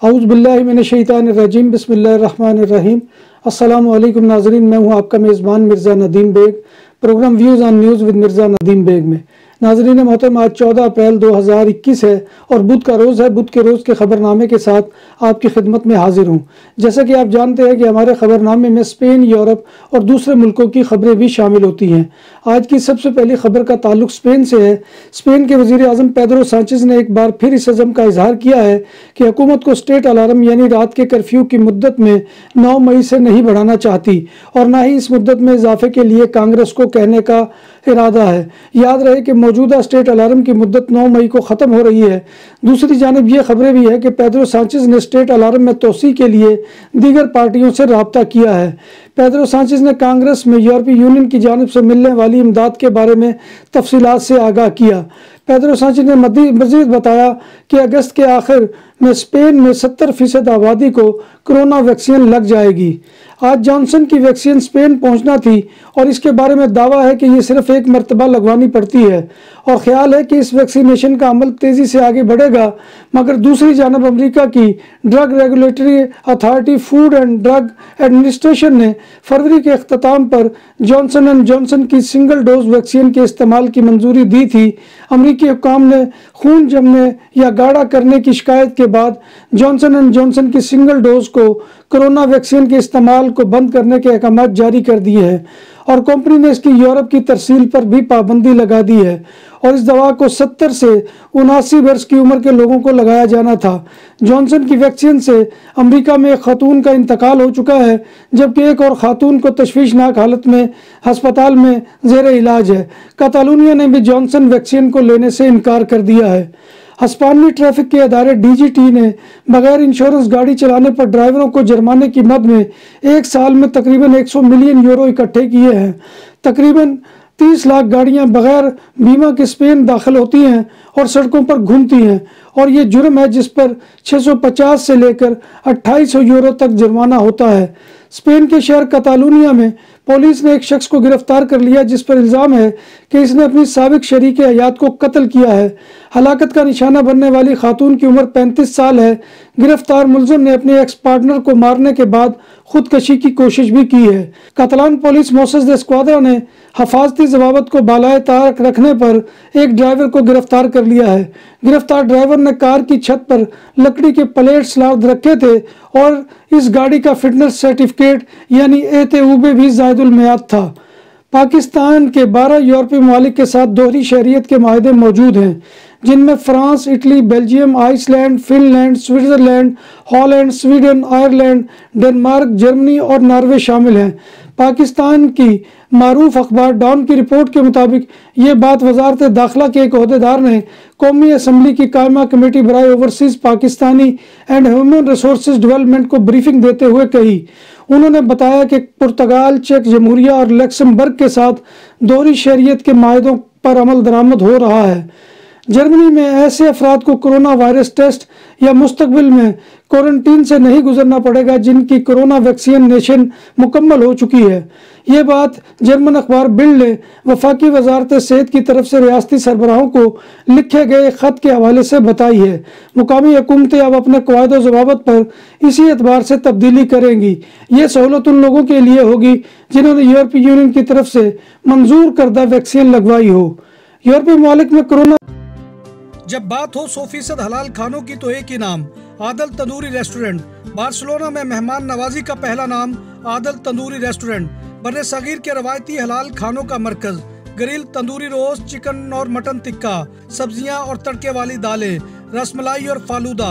औज़ु बिल्लाहि मिनश्शैतानिर्रजीम बिस्मिल्लाहिर्रहमानिर्रहीम। अस्सलामु अलैकुम नाज़रीन, मैं हूँ आपका मेज़बान Mirza Nadeem Baig. Programme views on news with Mirza Nadeem Baig में नाज़रीन मोहतरम, आज 14 अप्रैल 2021 है और बुध का रोज़ है। बुध के रोज़ के खबरनामे के साथ आपकी खिदमत में हाजिर हूँ। जैसा कि आप जानते हैं कि हमारे खबरनामे में स्पेन, यूरोप और दूसरे मुल्कों की खबरें भी शामिल होती हैं। आज की सबसे पहली खबर का ताल्लुक स्पेन से है। स्पेन के वज़ीर आज़म पेड्रो सांचेज़ ने एक बार फिर इस अज़म का इजहार किया है कि हुकूमत को स्टेट अलार्म यानी रात के कर्फ्यू की मुद्दत में 9 मई से नहीं बढ़ाना चाहती और ना ही इस मुद्दत में इजाफे के लिए कांग्रेस को कहने का इरादा है। याद रहे कि मौजूदा स्टेट अलार्म की मुद्दत 9 मई को ख़त्म हो रही है। दूसरी जानिब ये खबरें भी है कि पेड्रो सांचेज़ ने स्टेट अलार्म में तोसी के लिए दीगर पार्टियों से रब्ता किया है। पेड्रो सांचेज़ ने कांग्रेस में यूरोपीय यूनियन की जानिब से मिलने वाली इमदाद के बारे में तफसीलात से आगाह किया। पेड्रो सांचेज़ ने मज़ीद बताया कि अगस्त के आखिर में स्पेन में 70% आबादी को कोरोना वैक्सीन लग जाएगी। आज जॉनसन की वैक्सीन स्पेन पहुंचना थी और इसके बारे में दावा है कि ये सिर्फ एक मरतबा लगवानी पड़ती है और ख्याल है कि इस वैक्सीनेशन का अमल तेज़ी से आगे बढ़ेगा। मगर दूसरी जानब अमेरिका की drug regulatory authority food and drug administration ने फरवरी के अख्ताम पर जॉनसन एंड जॉनसन की सिंगल डोज वैक्सीन के इस्तेमाल की मंजूरी दी थी। अमेरिकी हुक्काम ने खून जमने या गाढ़ा करने की शिकायत के बाद जॉनसन एंड जॉनसन की सिंगल डोज को कोरोना वैक्सीन के इस्तेमाल को बंद करने के अहकाम जारी कर दिए हैं और कंपनी ने इसकी यूरोप की तरसील पर भी पाबंदी लगा दी है और इस दवा को 70 से 79 वर्ष की उम्र के लोगों को लगाया जाना था। जॉनसन की वैक्सीन से अमेरिका में एक खातून का इंतकाल हो चुका है, जबकि एक और खातून को तशवीशनाक हालत में अस्पताल में ज़ेर इलाज है। कातालुनिया ने भी जॉनसन वैक्सीन को लेने से इनकार कर दिया है। हस्पानी ट्रैफिक के अदारे DGT ने बगैर इंश्योरेंस गाड़ी चलाने पर ड्राइवरों को जुर्माने की मद में एक साल में तकरीबन 100 मिलियन यूरो इकट्ठे किए हैं। तकरीबन 30 लाख गाड़ियां बगैर बीमा के स्पेन दाखिल होती हैं और सड़कों पर घूमती हैं और ये जुर्म है जिस पर 650 से लेकर 2800 यूरो तक जुर्माना होता है। स्पेन के शहर कातालुनिया में पुलिस ने एक शख्स को गिरफ्तार कर लिया जिस पर इल्ज़ाम है कि इसने अपनी साबिक शरीक हयात को कत्ल किया है। हलाकत का निशाना बनने वाली खातून की उम्र 35 साल है। गिरफ्तार मुलजिम ने अपने एक्स पार्टनर को मारने के बाद खुदकशी की कोशिश भी की है। कातालान पुलिस मोसेस दे स्क्वाड्रा ने हफाजती जवाबत को बालाए तार रखने पर एक ड्राइवर को गिरफ्तार कर लिया है। गिरफ्तार ड्राइवर ने कार की छत पर लकड़ी के प्लेट्स लाद रखे थे और इस गाड़ी का फिटनेस सर्टिफिकेट यानी एतउब भी ज़ायदुल मियाद था। पाकिस्तान के 12 यूरोपीय ममालिक के साथ दोहरी शहरियत के माहदे मौजूद हैं, जिनमें France, Italy, Belgium, Iceland, Finland, Switzerland, Holland, Sweden, Ireland, Denmark, Germany और नॉर्वे शामिल हैं। पाकिस्तान की मारूफ अखबार डॉन की रिपोर्ट के मुताबिक ये बात वजारत दाखिला के एक ओहदेदार ने कौमी असम्बली की कायमा कमेटी बराए overseas Pakistani and human resources development को ब्रीफिंग देते हुए कही। उन्होंने बताया कि पुर्तगाल, चेक जमहूरिया और लक्समबर्ग के साथ दोहरी शहरियत के माहदों पर अमल दरामद हो रहा है। जर्मनी में ऐसे अफराद को कोरोना वायरस टेस्ट या मुस्तकबिल में क्वारंटीन से नहीं गुजरना पड़ेगा जिनकी कोरोना वैक्सीनेशन मुकम्मल हो चुकी है। ये बात जर्मन अखबार बिल्ड ने वफाकी वजारत सेहत की तरफ से रियासती सरबराहों को लिखे गए ख़त के हवाले से बताई है। मुकामी हुकूमतें अब अपने क़वायद ज़वाबत पर इसी एतबार से तब्दीली करेंगी। ये सहूलत उन लोगों के लिए होगी जिन्होंने यूरोपीय यूनियन की तरफ से मंजूर करदा वैक्सीन लगवाई हो। यूरोपीय ममालिक में कोरोना जब बात हो 100% हलाल खानों की तो एक ही नाम, आदल तंदूरी रेस्टोरेंट। बार्सिलोना में मेहमान नवाजी का पहला नाम आदल तंदूरी रेस्टोरेंट। बने सगीर के रवायती हलाल खानों का मरकज, ग्रिल, तंदूरी रोस्ट, चिकन और मटन टिक्का, सब्जियां और तड़के वाली दालें, रसमलाई और फालूदा।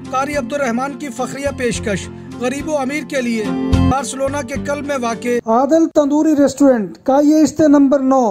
कारी अब्दुर्रहमान की फखरिया पेशकश गरीबो अमीर के लिए। बार्सिलोना के कल में वाक़े आदल तंदूरी रेस्टोरेंट का ये इस्ते नंबर 9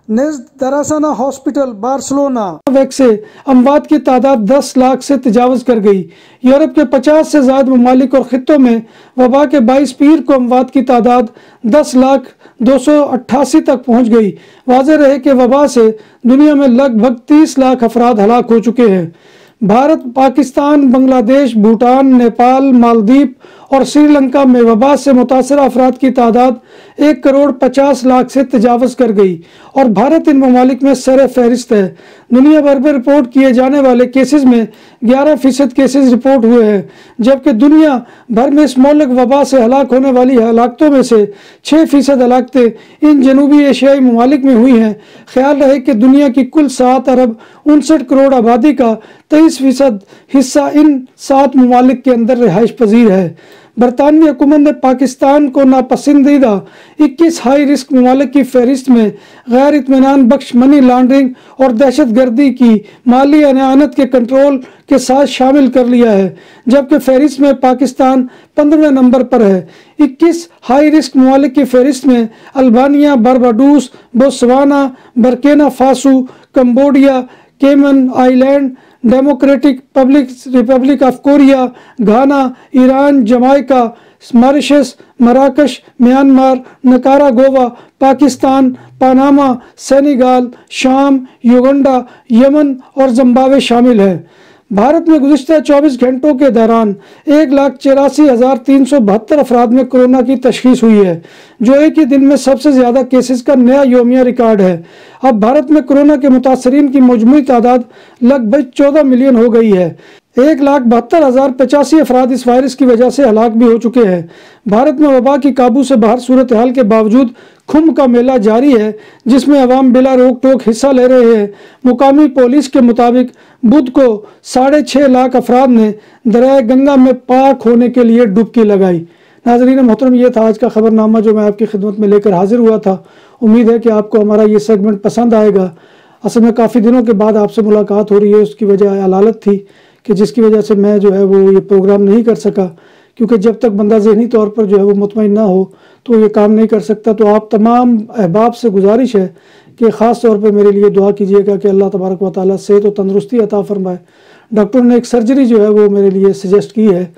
नेज़ दरासाना हॉस्पिटल बार्सिलोना से अमवात की तादाद 10 लाख से तजावज़ कर गई। यूरोप के 50 से ज़्यादा ममालिक और ख़ित्तों में वबा के 22 पीर को अमवात की तादाद 10,288 तक पहुँच गई। वाज़ेह रहे कि वबा से दुनिया में लगभग 30 लाख अफराद हलाक हो चुके हैं। भारत, पाकिस्तान, बांग्लादेश, भूटान, नेपाल, मालदीव और श्रीलंका में वबा से मुतासर अफराद की तादाद 1,50,00,000 से तजावज़ कर गई और भारत इन ममालिक में सर फहरिस्त है। दुनिया भर में रिपोर्ट किए जाने वाले केसेस में 11% केसेस रिपोर्ट हुए हैं, जबकि दुनिया भर में इस मौलिक वबा से हलाक होने वाली हलाकतों में से 6% हलाकतें इन जनूबी एशियाई ममालिक में हुई हैं। ख्याल रहे कि दुनिया की कुल 7 अरब 59 करोड़ आबादी का 23% हिस्सा इन 7 ममालिक के अंदर रिहाइश पजीर है। बरतानवी हुकूमत ने पाकिस्तान को नापसंदीदा 21 हाई रिस्क ममालिक की फहरिस्त में गैर इत्मीनान बख्श मनी लॉन्ड्रिंग और दहशत गर्दी की माली अनानत के कंट्रोल के साथ शामिल कर लिया है, जबकि फहरिस्त में पाकिस्तान 15वें नंबर पर है। 21 हाई रिस्क ममालिक की फहरिस्त में Albania, Barbados, Botswana, Burkina Faso, Cambodia, Cayman Island, Democratic Republic of Korea, Ghana, Iran, Jamaica, Mauritius, मराकश, Myanmar, Nicaragua, Pakistan, Panama, Senegal, शाम, युगांडा, यमन और जिम्बाब्वे शामिल है। भारत में गुज़िश्ता 24 घंटों के दौरान 1,84,372 अफराद में कोरोना की तशखीस हुई है, जो एक ही दिन में सबसे ज़्यादा केसेस का नया योमिया रिकॉर्ड है। अब भारत में कोरोना के मुतासरीन की मजमूई तादाद लगभग 14 मिलियन हो गई है। 1,72,085 अफराद इस वायरस की वजह से हलाक भी हो चुके हैं। भारत में वबा की काबू से बाहर सूरत हाल के बावजूद खुम का मेला जारी है, जिसमें अवाम बिला रोक टोक हिस्सा ले रहे हैं। मुकामी पुलिस के मुताबिक बुध को 6.5 लाख अफराद ने दरिया गंगा में पाक होने के लिए डुबकी लगाई। नाज़रीन मोहतरम, ये था आज का खबरनामा जो मैं आपकी खिदमत में लेकर हाजिर हुआ था। उम्मीद है कि आपको हमारा ये सेगमेंट पसंद आएगा। असल में काफ़ी दिनों के बाद आपसे मुलाकात हो रही है, उसकी वजह अलालत थी कि जिसकी वजह से मैं जो है वो ये प्रोग्राम नहीं कर सका, क्योंकि जब तक बंदा ज़हनी तौर पर जो है वो मुतमईन ना हो तो ये काम नहीं कर सकता। तो आप तमाम अहबाब से गुजारिश है कि ख़ास तौर पर मेरे लिए दुआ कीजिएगा कि अल्लाह तबारक व तआला सेहत और तंदरुस्ती अता फरमाए। डॉक्टर ने एक सर्जरी जो है वो मेरे लिए सजेस्ट की है,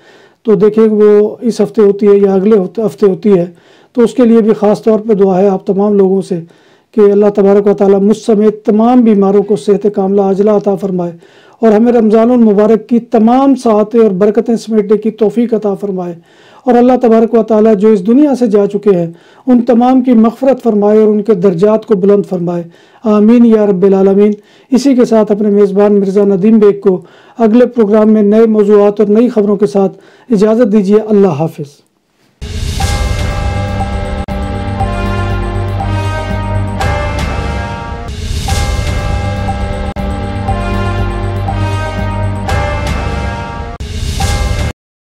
तो देखिए वो इस हफ्ते होती है या अगले हफ्ते होती है, तो उसके लिए भी ख़ास तौर पर दुआ है आप तमाम लोगों से कि अल्लाह तबारक व तआला मुझ समेत तमाम बीमारों को सेहत कामिला अजला अता फरमाए और हमें रमज़ानुल मुबारक की तमाम साअतें और बरकतें समेटने की तौफीक अता फरमाए। और अल्लाह तबारक व तआला जो इस दुनिया से जा चुके हैं उन तमाम की मग़फ़िरत फरमाए और उनके दर्जात को बुलंद फरमाए। आमीन या रब्बिल आलमीन। इसी के साथ अपने मेज़बान मिर्ज़ा नदीम बेग को अगले प्रोग्राम में नए मौज़ूआत और नई खबरों के साथ इजाज़त दीजिए। अल्लाह हाफ़िज़।